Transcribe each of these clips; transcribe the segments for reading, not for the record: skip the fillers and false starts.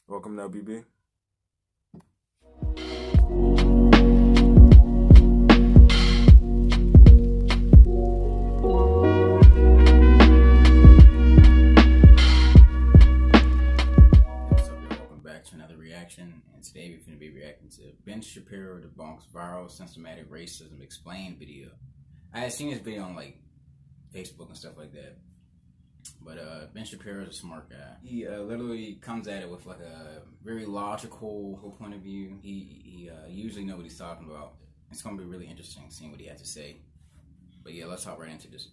Welcome to LBB. Welcome back to another reaction, and today we're going to be reacting to Shapiro debunks viral systematic racism explained video. I had seen this video on like Facebook and stuff like that. But Ben Shapiro is a smart guy. He literally comes at it with like a very logical point of view. He usually knows what he's talking about. It's going to be really interesting seeing what he has to say. But yeah, let's hop right into this.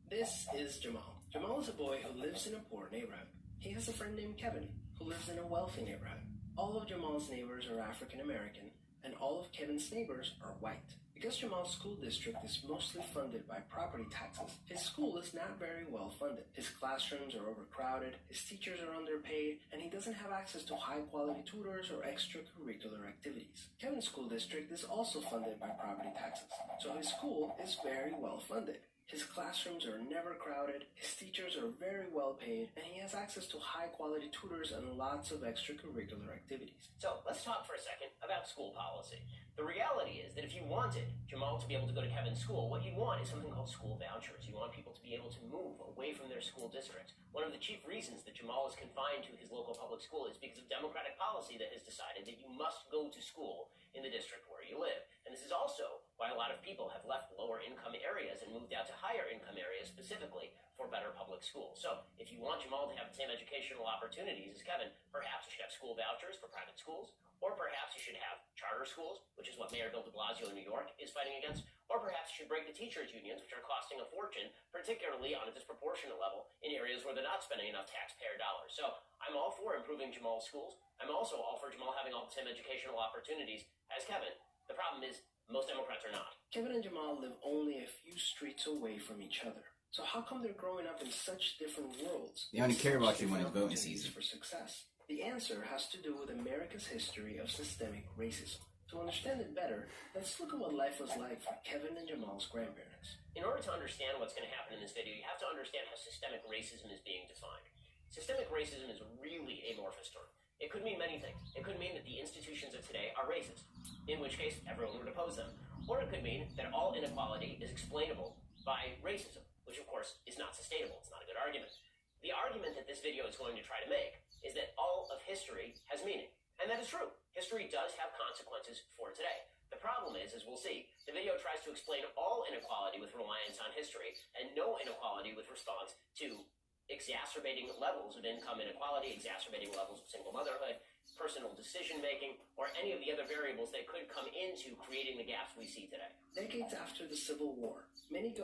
This is Jamal. Jamal is a boy who lives in a poor neighborhood. He has a friend named Kevin who lives in a wealthy neighborhood. All of Jamal's neighbors are African American, and all of Kevin's neighbors are white. Because Jamal's school district is mostly funded by property taxes, his school is not very well funded. His classrooms are overcrowded, his teachers are underpaid, and he doesn't have access to high-quality tutors or extracurricular activities. Kevin's school district is also funded by property taxes, so his school is very well funded. His classrooms are never crowded, his teachers are very well paid, and he has access to high-quality tutors and lots of extracurricular activities. So let's talk for a second about school policy. The reality is that if you wanted Jamal to be able to go to Kevin's school, what you'd want is something called school vouchers. You want people to be able to move away from their school district. One of the chief reasons that Jamal is confined to his local public school is because of Democratic policy that has decided that you must go to school in the district where you live. And this is also why a lot of people have left lower income areas and moved out to higher income areas specifically for better public schools. So if you want Jamal to have the same educational opportunities as Kevin, perhaps you should have school vouchers for private schools, or perhaps you should have charter schools, which is what Mayor Bill de Blasio in New York is fighting against, or perhaps you should break the teachers' unions, which are costing a fortune, particularly on a disproportionate level in areas where they're not spending enough taxpayer dollars. So I'm all for improving Jamal's schools. I'm also all for Jamal having all the same educational opportunities as Kevin. The problem is most Democrats are not. Kevin and Jamal live only a few streets away from each other. So how come they're growing up in such different worlds? They only care about you when it's voting season. For success. The answer has to do with America's history of systemic racism. To understand it better, let's look at what life was like for Kevin and Jamal's grandparents. In order to understand what's going to happen in this video, you have to understand how systemic racism is being defined. Systemic racism is a really amorphous term. It could mean many things. It could mean that the institutions of today are racist, in which case everyone would oppose them. Or it could mean that all inequality is explainable by racism, which of course is not sustainable. It's not a good argument. The argument that this video is going to try to make is that all of history has meaning. And that is true. History does have consequences for today. The problem is, as we'll see, the video tries to explain all inequality with reliance on history and no inequality with response to exacerbating levels of income inequality, exacerbating levels of single motherhood, personal decision-making, or any of the other variables that could come into creating the gaps we see today. Decades after the Civil War, many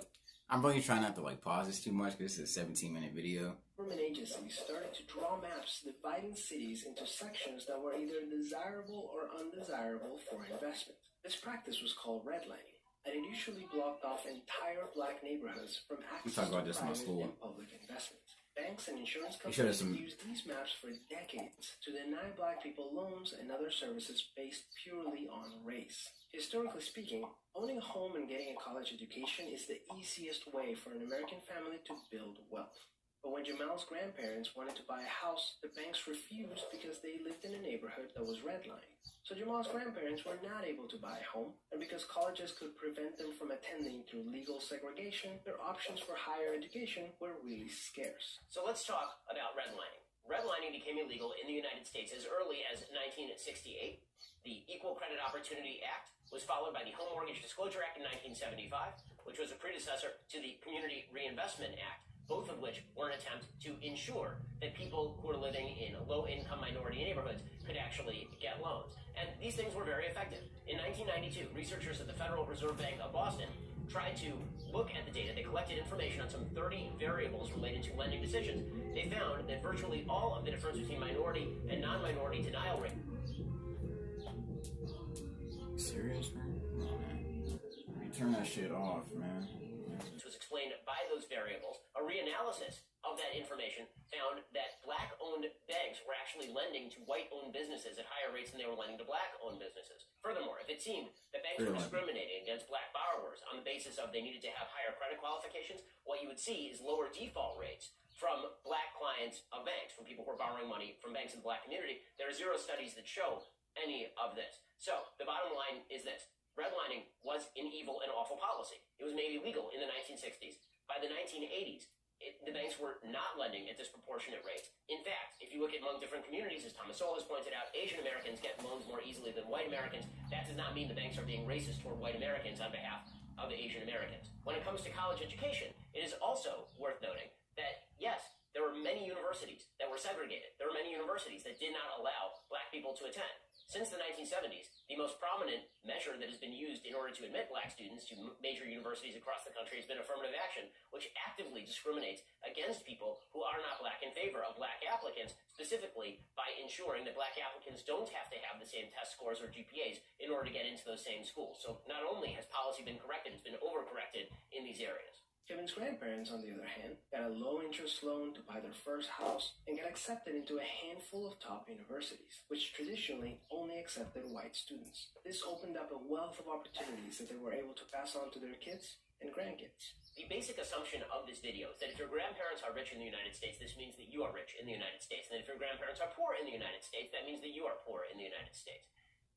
I'm really trying not to like pause this too much because this is a 17-minute video. Government agencies started to draw maps dividing cities into sections that were either desirable or undesirable for investment. This practice was called redlining, and it usually blocked off entire black neighborhoods from access to private and public investment. Banks and insurance companies used these maps for decades to deny black people loans and other services based purely on race. Historically speaking, owning a home and getting a college education is the easiest way for an American family to build wealth. But when Jamal's grandparents wanted to buy a house, the banks refused because they lived in a neighborhood that was redlined. So Jamal's grandparents were not able to buy a home, and because colleges could prevent them from attending through legal segregation, their options for higher education were really scarce. So let's talk about redlining. Redlining became illegal in the United States as early as 1968. The Equal Credit Opportunity Act was followed by the Home Mortgage Disclosure Act in 1975, which was a predecessor to the Community Reinvestment Act, both of which were an attempt to ensure that people who are living in low-income minority neighborhoods could actually get loans. And these things were very effective. In 1992, researchers at the Federal Reserve Bank of Boston tried to look at the data. They collected information on some 30 variables related to lending decisions. They found that virtually all of the difference between minority and non-minority denial rate. Serious, man? Come on, man. You turn that shit off, man. This was explained by those variables. A reanalysis of that information found that black-owned banks were actually lending to white-owned businesses at higher rates than they were lending to black-owned businesses. Furthermore, if it seemed that banks were discriminating against black borrowers on the basis of they needed to have higher credit qualifications, what you would see is lower default rates from black clients clients of banks, from people who are borrowing money from banks in the black community. There are zero studies that show any of this. So the bottom line is this. Redlining was an evil and awful policy. It was made illegal in the 1960s. By the 1980s, the banks were not lending at disproportionate rates. In fact, if you look at among different communities, as Thomas Sowell has pointed out, Asian Americans get loans more easily than white Americans. That does not mean the banks are being racist toward white Americans on behalf of Asian Americans. When it comes to college education, it is also worth noting that, yes, there were many universities that were segregated. There were many universities that did not allow black people to attend. Since the 1970s, the most prominent measure that has been used in order to admit black students to major universities across the country has been affirmative action, which actively discriminates against people who are not black in favor of black applicants, specifically by ensuring that black applicants don't have to have the same test scores or GPAs in order to get into those same schools. So not only has policy been corrected, it's been overcorrected in these areas. Kevin's grandparents, on the other hand, got a low-interest loan to buy their first house and got accepted into a handful of top universities, which traditionally only accepted white students. This opened up a wealth of opportunities that they were able to pass on to their kids and grandkids. The basic assumption of this video is that if your grandparents are rich in the United States, this means that you are rich in the United States. And if your grandparents are poor in the United States, that means that you are poor in the United States.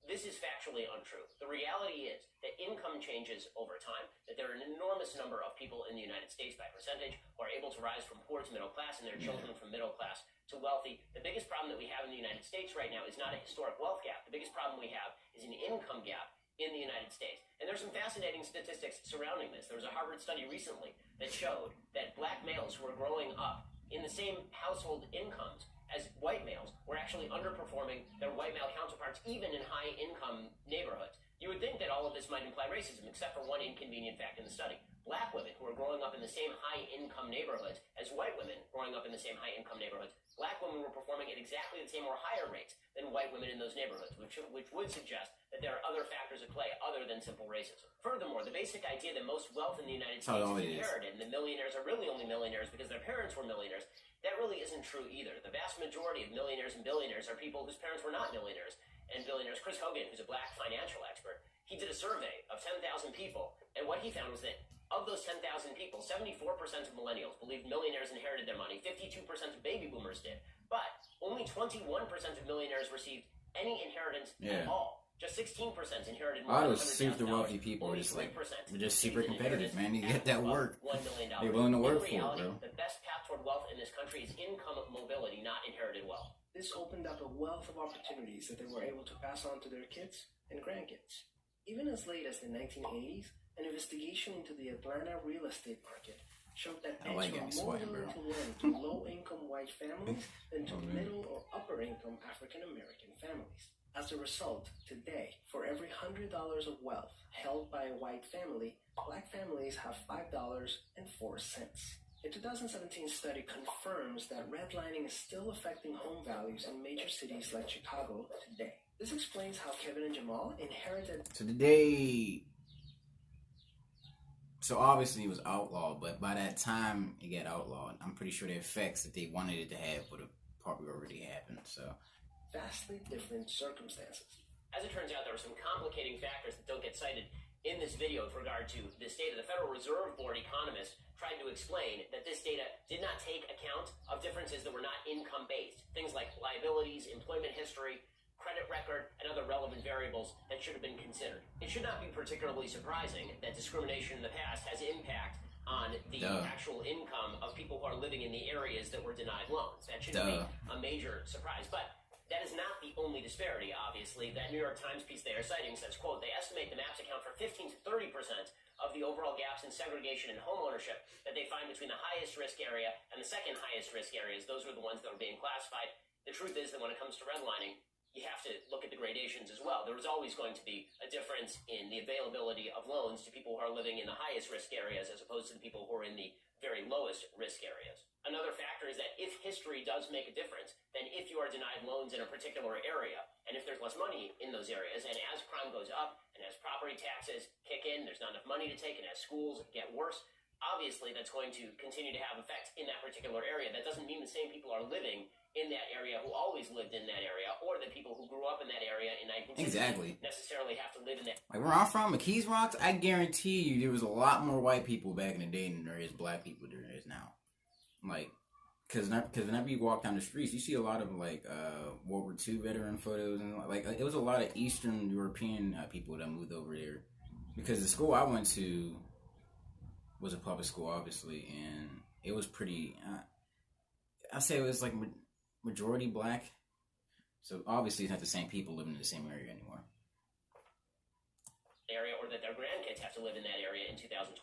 This is factually untrue. The reality is that income changes over time, that there are an enormous number of people in the United States by percentage who are able to rise from poor to middle class and their children from middle class to wealthy. The biggest problem that we have in the United States right now is not a historic wealth gap. The biggest problem we have is an income gap in the United States. And there's some fascinating statistics surrounding this. There was a Harvard study recently that showed that black males who are growing up in the same household incomes as white males were actually underperforming their white male counterparts, even in high-income neighborhoods. You would think that all of this might imply racism, except for one inconvenient fact in the study. Black women who are growing up in the same high-income neighborhoods as white women growing up in the same high-income neighborhoods, black women were performing at exactly the same or higher rates than white women in those neighborhoods, which would suggest that there are other factors at play other than simple racism. Furthermore, the basic idea that most wealth in the United States is inherited and the millionaires are really only millionaires because their parents were millionaires, that really isn't true either. The vast majority of millionaires and billionaires are people whose parents were not millionaires and billionaires. Chris Hogan, who's a black financial expert, he did a survey of 10,000 people, and what he found was that of those 10,000 people, 74% of millennials believed millionaires inherited their money, 52% of baby boomers did, but only 21% of millionaires received any inheritance at all. Just 16% inherited more than $100,000. Super wealthy people are just like, they're just super competitive, man. You get that work. $1 million. They're willing to work in reality, for it, bro. The best path toward wealth in this country is income mobility, not inherited wealth. This opened up a wealth of opportunities that they were able to pass on to their kids and grandkids. Even as late as the 1980s, an investigation into the Atlanta real estate market showed that banks were more willing to lend to low-income white families than to middle or upper-income African-American families. As a result, today, for every $100 of wealth held by a white family, black families have $5.04. A 2017 study confirms that redlining is still affecting home values in major cities like Chicago today. This explains how Kevin and Jamal inherited... So obviously it was outlawed, but by that time it got outlawed, I'm pretty sure the effects that they wanted it to have would have probably already happened, so... vastly different circumstances. As it turns out, there are some complicating factors that don't get cited in this video with regard to this data. The Federal Reserve Board economists tried to explain that this data did not take account of differences that were not income-based. Things like liabilities, employment history, credit record, and other relevant variables that should have been considered. It should not be particularly surprising that discrimination in the past has impact on the actual income of people who are living in the areas that were denied loans. That shouldn't be a major surprise. But that is not the only disparity, obviously. That New York Times piece they are citing says, quote, they estimate the maps account for 15 to 30% of the overall gaps in segregation and home ownership that they find between the highest risk area and the second highest risk areas. Those were the ones that were being classified. The truth is that when it comes to redlining, you have to look at the gradations as well. There is always going to be a difference in the availability of loans to people who are living in the highest risk areas as opposed to the people who are in the very lowest risk areas. Another factor is that if history does make a difference, then if you are denied loans in a particular area, and if there's less money in those areas, and as crime goes up, and as property taxes kick in, there's not enough money to take, and as schools get worse, obviously that's going to continue to have effects in that particular area. That doesn't mean the same people are living in that area who always lived in that area, or the people who grew up in that area in 1960 necessarily have to live in that. Like where I'm from, McKees Rocks, I guarantee you there was a lot more white people back in the day than there is black people there is now. Like, Because whenever you walk down the streets, you see a lot of like World War II veteran photos, and like it was a lot of Eastern European people that moved over there. Because the school I went to was a public school, obviously, and it was pretty. I'd say it was like majority black. So obviously, it's not the same people living in the same area anymore. Area, or that their grandkids have to live in that area in 2020.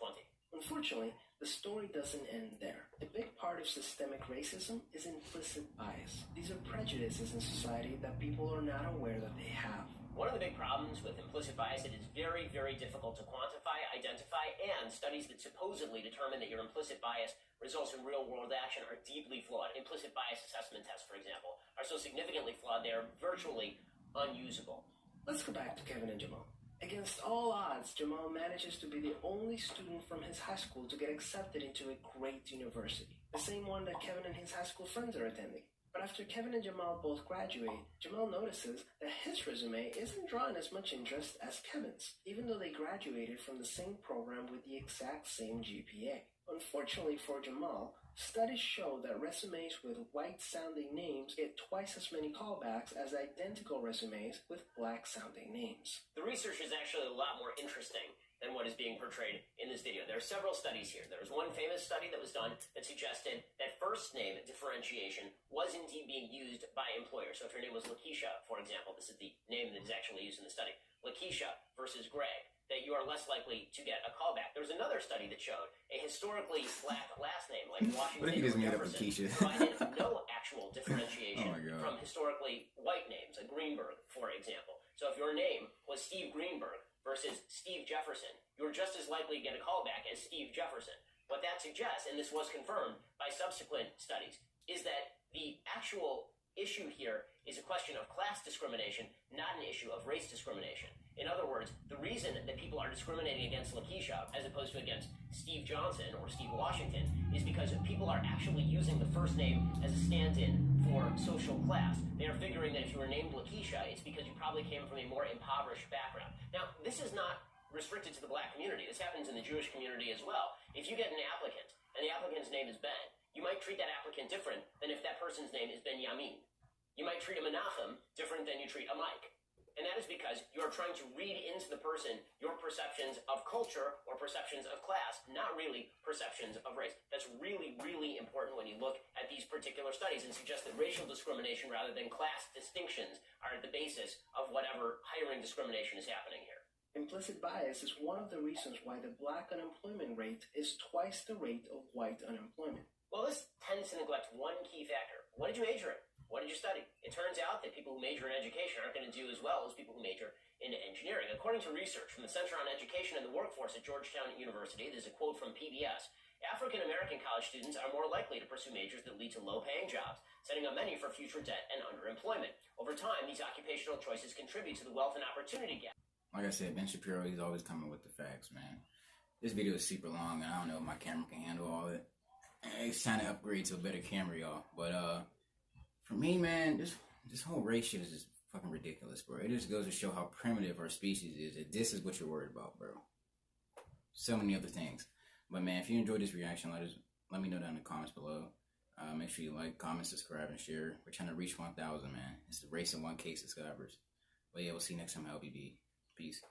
Unfortunately, the story doesn't end there. A big part of systemic racism is implicit bias. These are prejudices in society that people are not aware that they have. One of the big problems with implicit bias is it is very, very difficult to quantify, identify, and studies that supposedly determine that your implicit bias results in real-world action are deeply flawed. Implicit bias assessment tests, for example, are so significantly flawed they are virtually unusable. Let's go back to Kevin and Jamal. Against all odds, Jamal manages to be the only student from his high school to get accepted into a great university, the same one that Kevin and his high school friends are attending. But after Kevin and Jamal both graduate, Jamal notices that his resume isn't drawing as much interest as Kevin's, even though they graduated from the same program with the exact same GPA. Unfortunately for Jamal, studies show that resumes with white-sounding names get twice as many callbacks as identical resumes with black-sounding names. The research is actually a lot more interesting than what is being portrayed in this video. There are several studies here. There was one famous study that was done that suggested that first name differentiation was indeed being used by employers. So if your name was Lakeisha, for example, this is the name that is actually used in the study, Lakeisha versus Greg, that you are less likely to get a callback. There was another study that showed a historically black last name like Washington What if he just or made up Jefferson Lakeisha? provided no actual differentiation Oh my God. from historically white names, like Greenberg, for example. So if your name was Steve Greenberg versus Steve Jefferson, you're just as likely to get a callback as Steve Jefferson. What that suggests, and this was confirmed by subsequent studies, is that the actual issue here is a question of class discrimination, not an issue of race discrimination. In other words, the reason that people are discriminating against Lakeisha as opposed to against Steve Johnson or Steve Washington is because people are actually using the first name as a stand-in for social class. They are figuring that if you were named Lakeisha, it's because you probably came from a more impoverished background. Now, this is not restricted to the black community. This happens in the Jewish community as well. If you get an applicant, and the applicant's name is Ben, you might treat that applicant different than if that person's name is Benjamin. You might treat a Menachem different than you treat a Mike. And that is because you are trying to read into the person your perceptions of culture or perceptions of class, not really perceptions of race. That's really, really important when you look at these particular studies and suggest that racial discrimination rather than class distinctions are at the basis of whatever hiring discrimination is happening here. Implicit bias is one of the reasons why the black unemployment rate is twice the rate of white unemployment. Well, this tends to neglect one key factor. What did you major in? What did you study? It turns out that people who major in education aren't going to do as well as people who major in engineering. According to research from the Center on Education and the Workforce at Georgetown University, there's a quote from PBS, African-American college students are more likely to pursue majors that lead to low-paying jobs, setting up many for future debt and underemployment. Over time, these occupational choices contribute to the wealth and opportunity gap. Like I said, Ben Shapiro, he's always coming with the facts, man. This video is super long, and I don't know if my camera can handle all of it. It's trying to upgrade to a better camera, y'all. But, for me, man, this whole race shit is just fucking ridiculous, bro. It just goes to show how primitive our species is. That this is what you're worried about, bro. So many other things. But man, if you enjoyed this reaction, let me know down in the comments below. Make sure you like, comment, subscribe, and share. We're trying to reach 1,000, man. It's the race in 1K subscribers. But yeah, we'll see you next time, LBB. Peace.